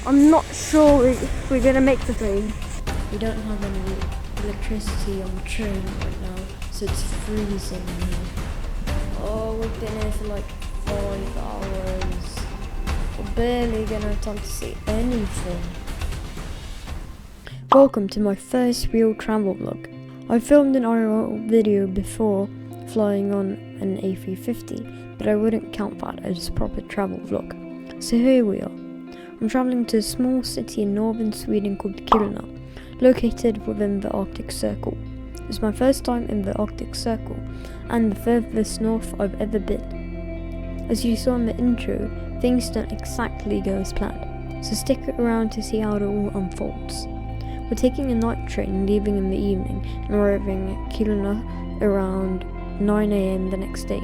I'm not sure if we're gonna make the train. We don't have any electricity on the train right now, so it's freezing in here. Oh, we've been here for like 5 hours. We're barely gonna have time to see anything. Welcome to my first real travel vlog. I filmed an IRL video before flying on an A350, but I wouldn't count that as a proper travel vlog. So here we are. I'm travelling to a small city in northern Sweden called Kiruna, located within the Arctic Circle. It's my first time in the Arctic Circle, and the furthest north I've ever been. As you saw in the intro, things don't exactly go as planned, so stick around to see how it all unfolds. We're taking a night train leaving in the evening and arriving at Kiruna around 9 AM the next day.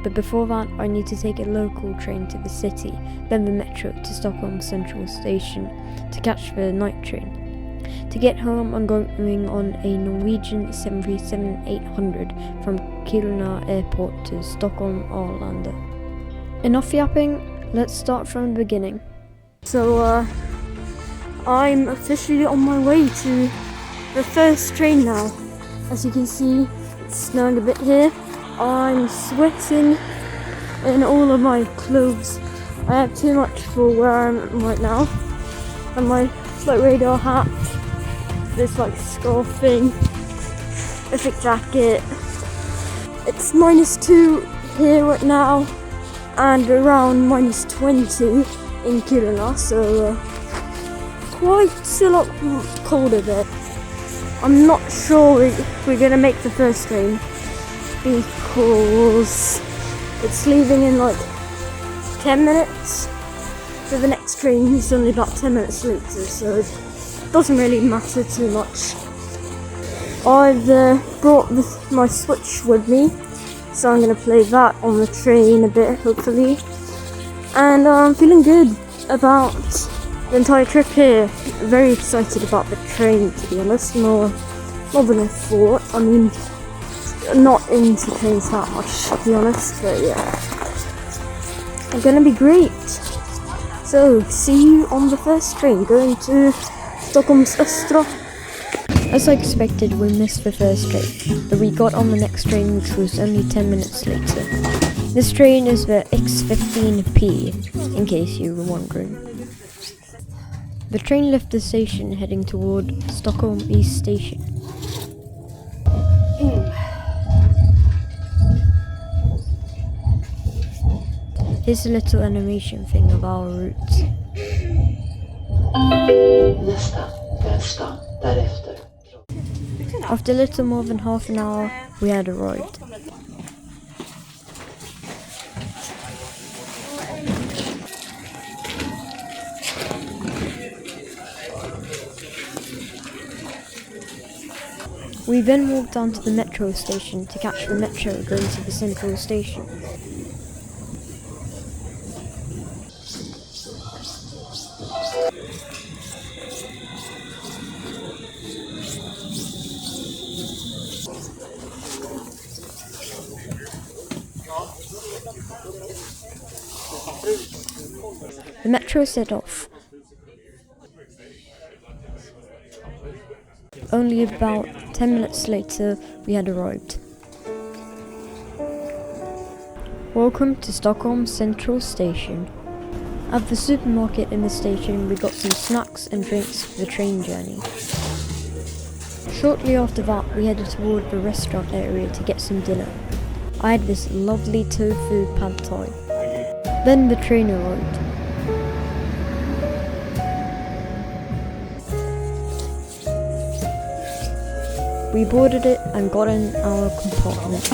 But before that, I need to take a local train to the city, then the metro to Stockholm Central Station to catch the night train. To get home, I'm going on a Norwegian 737-800 from Kiruna Airport to Stockholm Arlanda. Enough yapping, let's start from the beginning. So I'm officially on my way to the first train now. As you can see, it's snowing a bit here. I'm sweating in all of my clothes. I have too much for where I'm right now. And my flight radar hat, this like scarf thing, a thick jacket. It's -2 here right now and around -20 in Kiruna, so quite a lot colder there. I'm not sure if we're gonna make the first train because it's leaving in like 10 minutes. So the next train is only about 10 minutes later, so it doesn't really matter too much. I've brought my Switch with me, so I'm gonna play that on the train a bit, hopefully. And I'm feeling good about the entire trip here. Very excited about the train, to be honest, more than I thought. I mean, not into trains that much, to be honest, but yeah. It's gonna be great. So, see you on the first train going to Stockholm's Östra. As I expected, we missed the first train, but we got on the next train, which was only 10 minutes later. This train is the X15P, in case you were wondering. The train left the station heading toward Stockholm East Station. Here's a little animation thing of our route. After a little more than half an hour, we had arrived. We then walked down to the metro station to catch the metro going to the central station. The metro set off. Only about 10 minutes later, we had arrived. Welcome to Stockholm Central Station. At the supermarket in the station, we got some snacks and drinks for the train journey. Shortly after that, we headed toward the restaurant area to get some dinner. I had this lovely tofu pad thai. Then the train arrived. We boarded it and got in our compartment.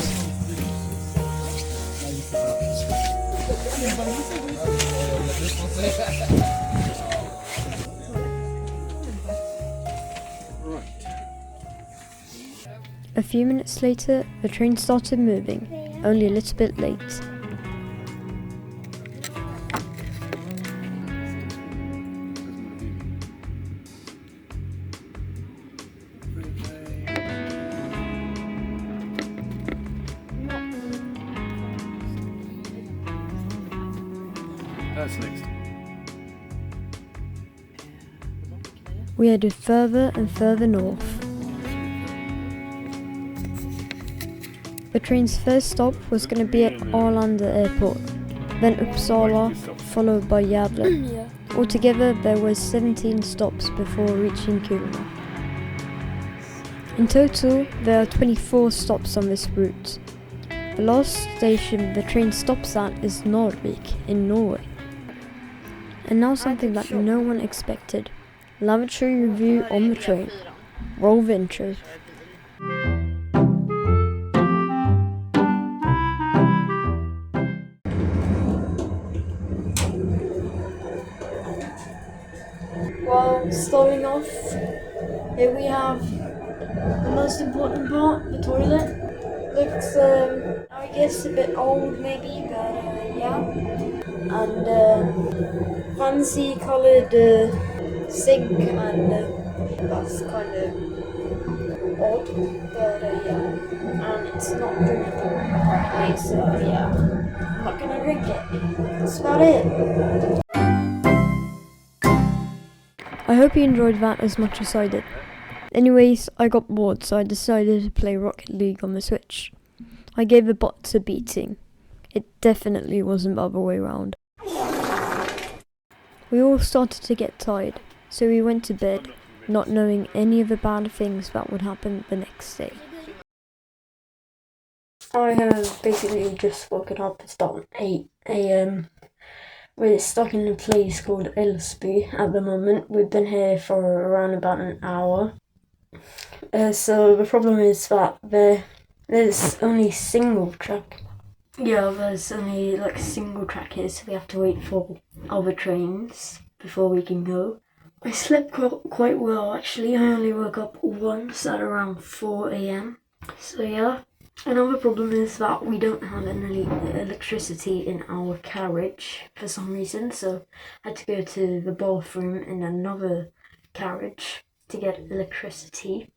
A few minutes later, the train started moving, only a little bit late. That's next. We headed further and further north. The train's first stop was going to be at Arlanda Airport, then Uppsala, followed by Gävle. Altogether, there was 17 stops before reaching Kiruna. In total, there are 24 stops on this route. The last station the train stops at is Narvik in Norway. And now something that no one expected. Lavatory review on the train. Roll the intro. Well, starting off, here we have the most important part, the toilet. Looks, I guess a bit old maybe, but yeah. And fancy coloured sink, and that's kind of odd, but yeah. And it's not drinkable apparently, so yeah. I'm not gonna drink it. That's about it. I hope you enjoyed that as much as I did. Anyways, I got bored, so I decided to play Rocket League on the Switch. I gave the bots a beating. It definitely wasn't the other way around. We all started to get tired, so we went to bed, not knowing any of the bad things that would happen the next day. I have basically just woken up. It's about 8 AM. We're stuck in a place called Älvsby at the moment. We've been here for around about an hour. So the problem is that there's only single track. Yeah, there's only like single track here, so we have to wait for other trains before we can go. I slept quite well actually. I only woke up once at around 4 AM. So yeah. Another problem is that we don't have any electricity in our carriage for some reason, so I had to go to the bathroom in another carriage to get electricity.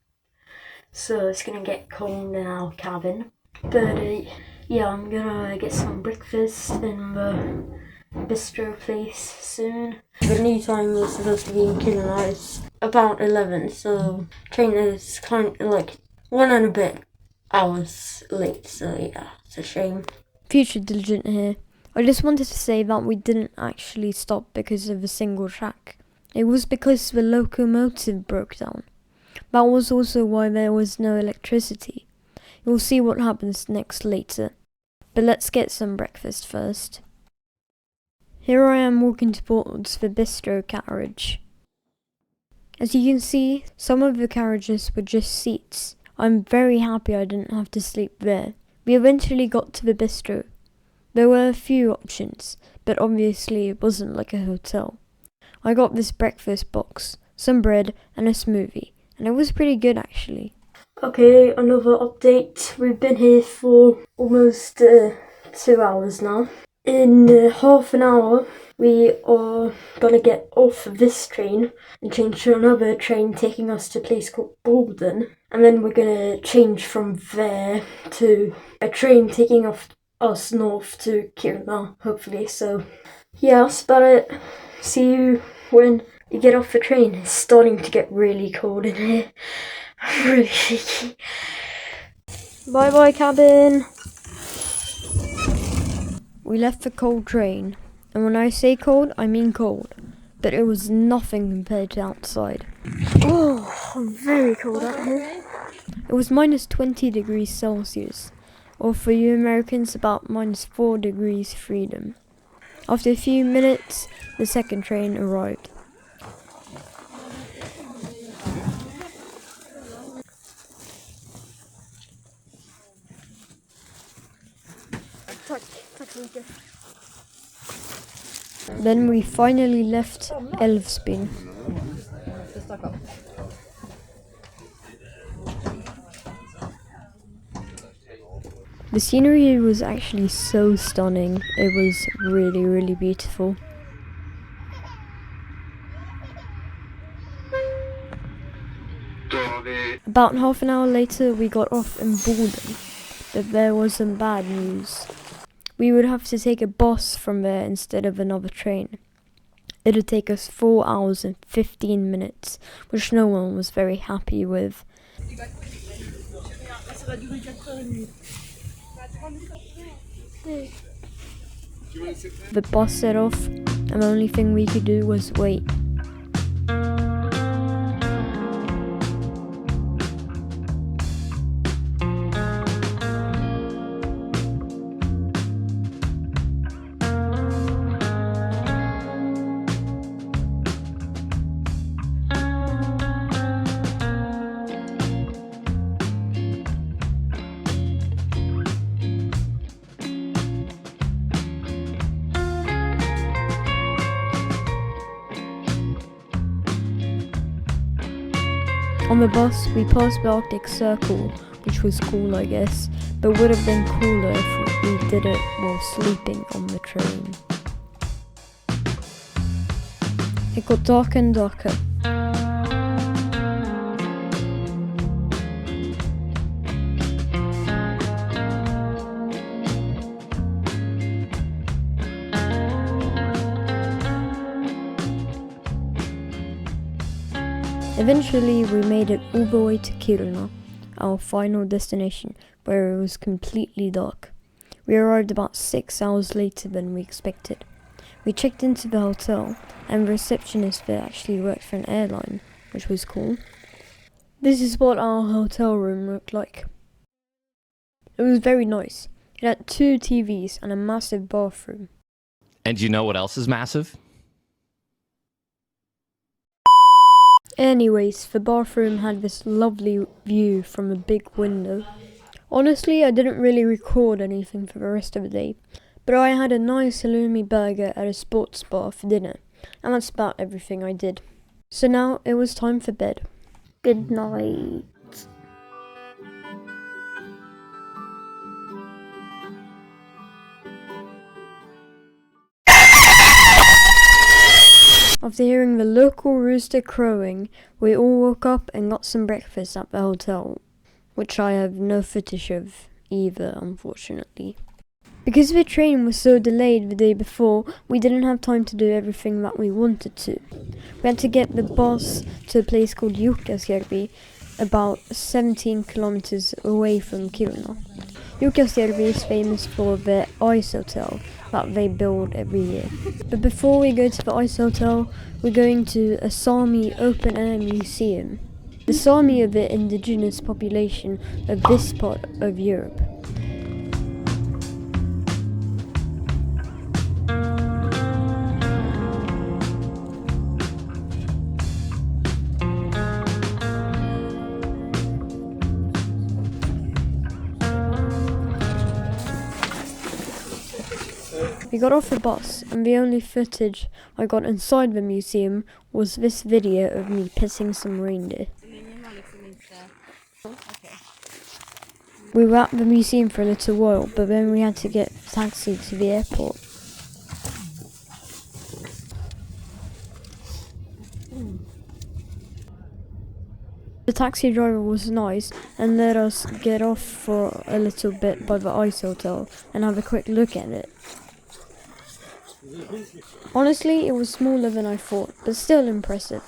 So it's gonna get cold in our cabin. But yeah, I'm gonna get some breakfast in the bistro place soon. The new time was supposed to be in Kiruna. It's about 11, so train is kind of like 1 and a bit hours late, so yeah, it's a shame. Future Diligent here. I just wanted to say that we didn't actually stop because of a single track. It was because the locomotive broke down. That was also why there was no electricity. You'll see what happens next later. But let's get some breakfast first. Here I am walking towards the bistro carriage. As you can see, some of the carriages were just seats. I'm very happy I didn't have to sleep there. We eventually got to the bistro. There were a few options, but obviously it wasn't like a hotel. I got this breakfast box, some bread and a smoothie, and it was pretty good actually. Okay, another update. We've been here for almost 2 hours now. In half an hour, we are gonna get off this train and change to another train taking us to a place called Bolden. And then we're gonna change from there to a train taking us north to Kiruna, hopefully. So yeah, that's about it. See you when you get off the train. It's starting to get really cold in here. I'm really shaky. Bye bye, cabin. We left the cold train, and when I say cold, I mean cold, but it was nothing compared to outside. Oh, very cold out here. It was minus 20 degrees Celsius, or for you Americans about minus 4 degrees freedom. After a few minutes, the second train arrived. Then we finally left Älvsbyn. The scenery was actually so stunning. It was really, really beautiful. About half an hour later, we got off in Bolden, but there was some bad news. We would have to take a bus from there instead of another train. It'd take us 4 hours and 15 minutes, which no one was very happy with. The bus set off, and the only thing we could do was wait. On the bus, we passed the Arctic Circle, which was cool, I guess, but would have been cooler if we did it while sleeping on the train. It got darker and darker. Eventually, we made it all the way to Kiruna, our final destination, where it was completely dark. We arrived about 6 hours later than we expected. We checked into the hotel, and the receptionist there actually worked for an airline, which was cool. This is what our hotel room looked like. It was very nice. It had 2 TVs and a massive bathroom. And you know what else is massive? Anyways, the bathroom had this lovely view from a big window. Honestly, I didn't really record anything for the rest of the day, but I had a nice halloumi burger at a sports bar for dinner, and that's about everything I did. So now it was time for bed. Good night. After hearing the local rooster crowing, we all woke up and got some breakfast at the hotel, which I have no footage of either, unfortunately. Because the train was so delayed the day before, we didn't have time to do everything that we wanted to. We had to get the bus to a place called Jukkasjärvi, about 17 kilometers away from Kiruna. Jukkasjärvi is famous for the ice hotel that they build every year. But before we go to the ice hotel, we're going to a Sami open-air museum. The Sami are the indigenous population of this part of Europe. We got off the bus, and the only footage I got inside the museum was this video of me petting some reindeer. We were at the museum for a little while, but then we had to get a taxi to the airport. The taxi driver was nice and let us get off for a little bit by the ice hotel and have a quick look at it. Honestly, it was smaller than I thought, but still impressive.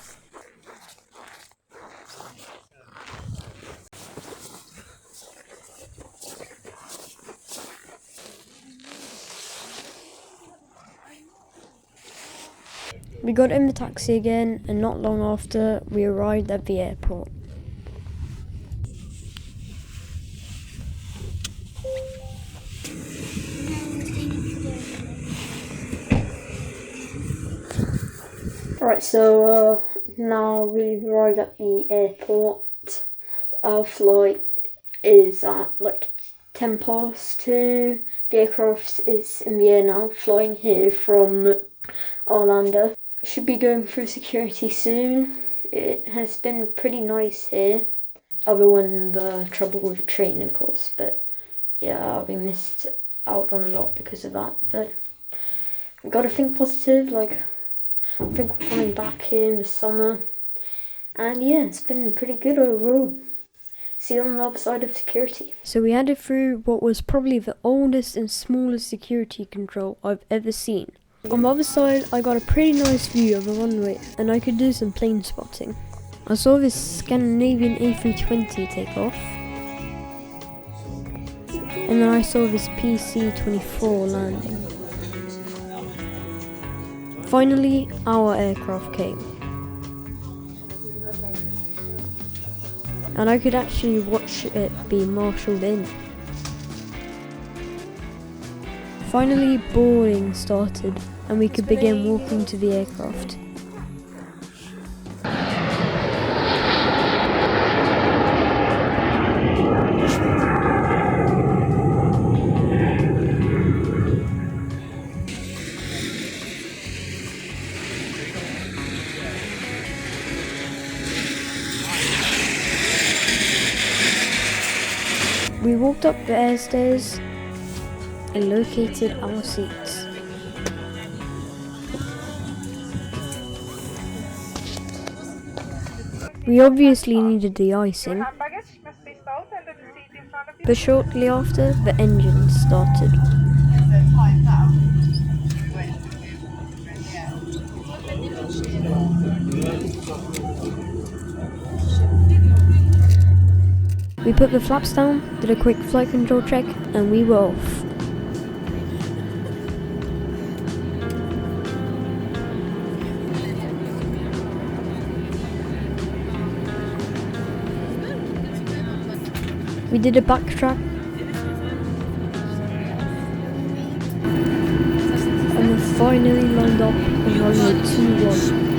We got in the taxi again, and not long after, we arrived at the airport. Alright, so now we've arrived at the airport. Our flight is at like 10 past 2. The aircraft is in the air now, flying here from Arlanda. Should be going through security soon. It has been pretty nice here, other than the trouble with the train, of course, but yeah, we missed out on a lot because of that, but we gotta think positive, like, I think we're coming back here in the summer, and yeah, it's been pretty good overall. See you on the other side of security. So we headed through what was probably the oldest and smallest security control I've ever seen. On the other side, I got a pretty nice view of the runway and I could do some plane spotting. I saw this Scandinavian A320 take off, and then I saw this PC-24 landing. Finally, our aircraft came. And I could actually watch it be marshalled in. Finally, boarding started and we could begin walking to the aircraft. We walked up the air stairs and located our seats. We obviously needed the icing, but shortly after, the engine started. We put the flaps down, did a quick flight control check, and we were off. We did a backtrack, and we finally lined up on runway 21.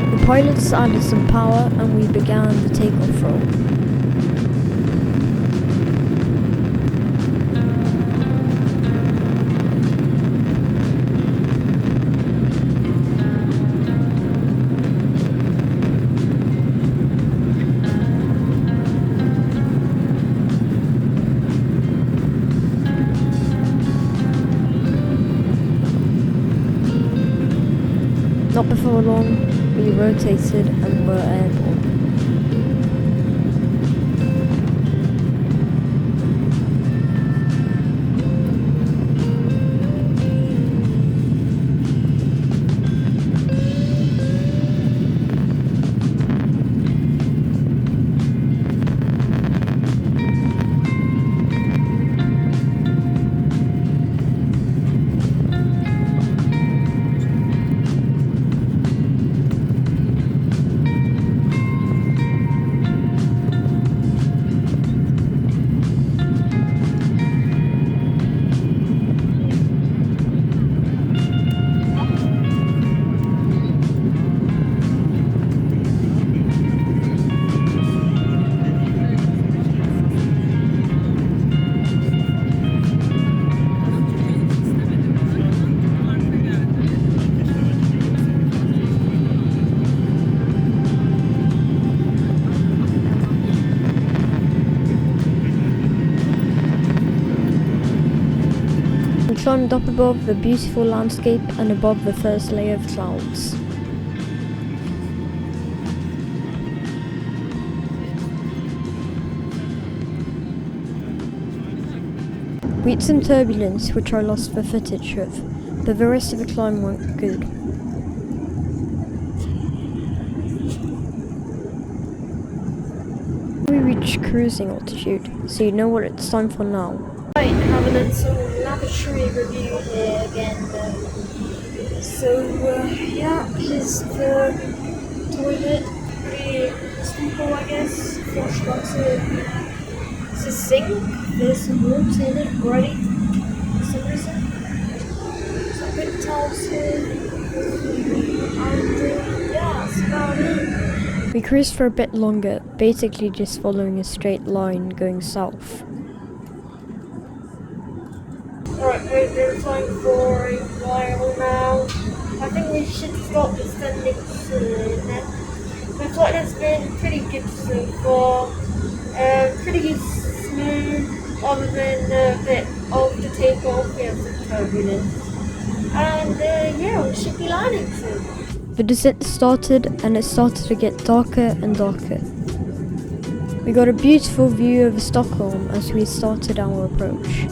The pilots added some power and we began the takeoff roll. Not before long, we rotated and were airborne. We climbed up above the beautiful landscape and above the first layer of clouds. We hit some turbulence which I lost the footage of, but the rest of the climb went good. We reached cruising altitude, so you know what it's time for now. Right, having a little laboratory review here again. Yeah, here's the toilet. Pretty simple, I guess. Flush button. It's a sink. There's some water in it already. For some reason. Some good towels here. And yeah, that's about it. We cruised for a bit longer, basically just following a straight line going south. Alright, we've been flying for a while now. I think we should stop descending soon. The flight has been pretty good so far. Pretty smooth. other than a bit of the takeoff, we have some turbulence. And yeah, we should be landing soon. The descent started and it started to get darker and darker. We got a beautiful view of Stockholm as we started our approach.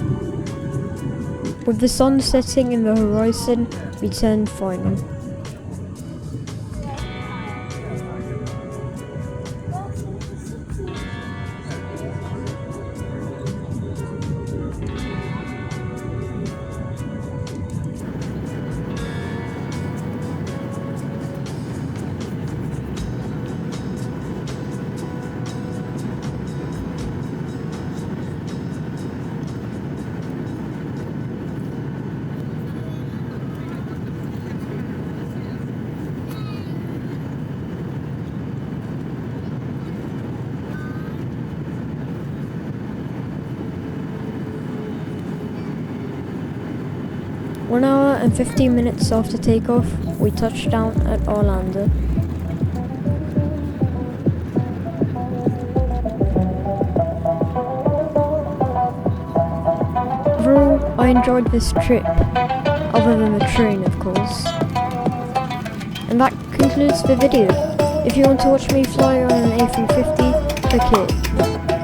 With the sun setting in the horizon, we turned final. One hour and 15 minutes after takeoff, we touched down at Arlanda. Overall, I enjoyed this trip, other than the train of course. And that concludes the video. If you want to watch me fly on an A350, click here.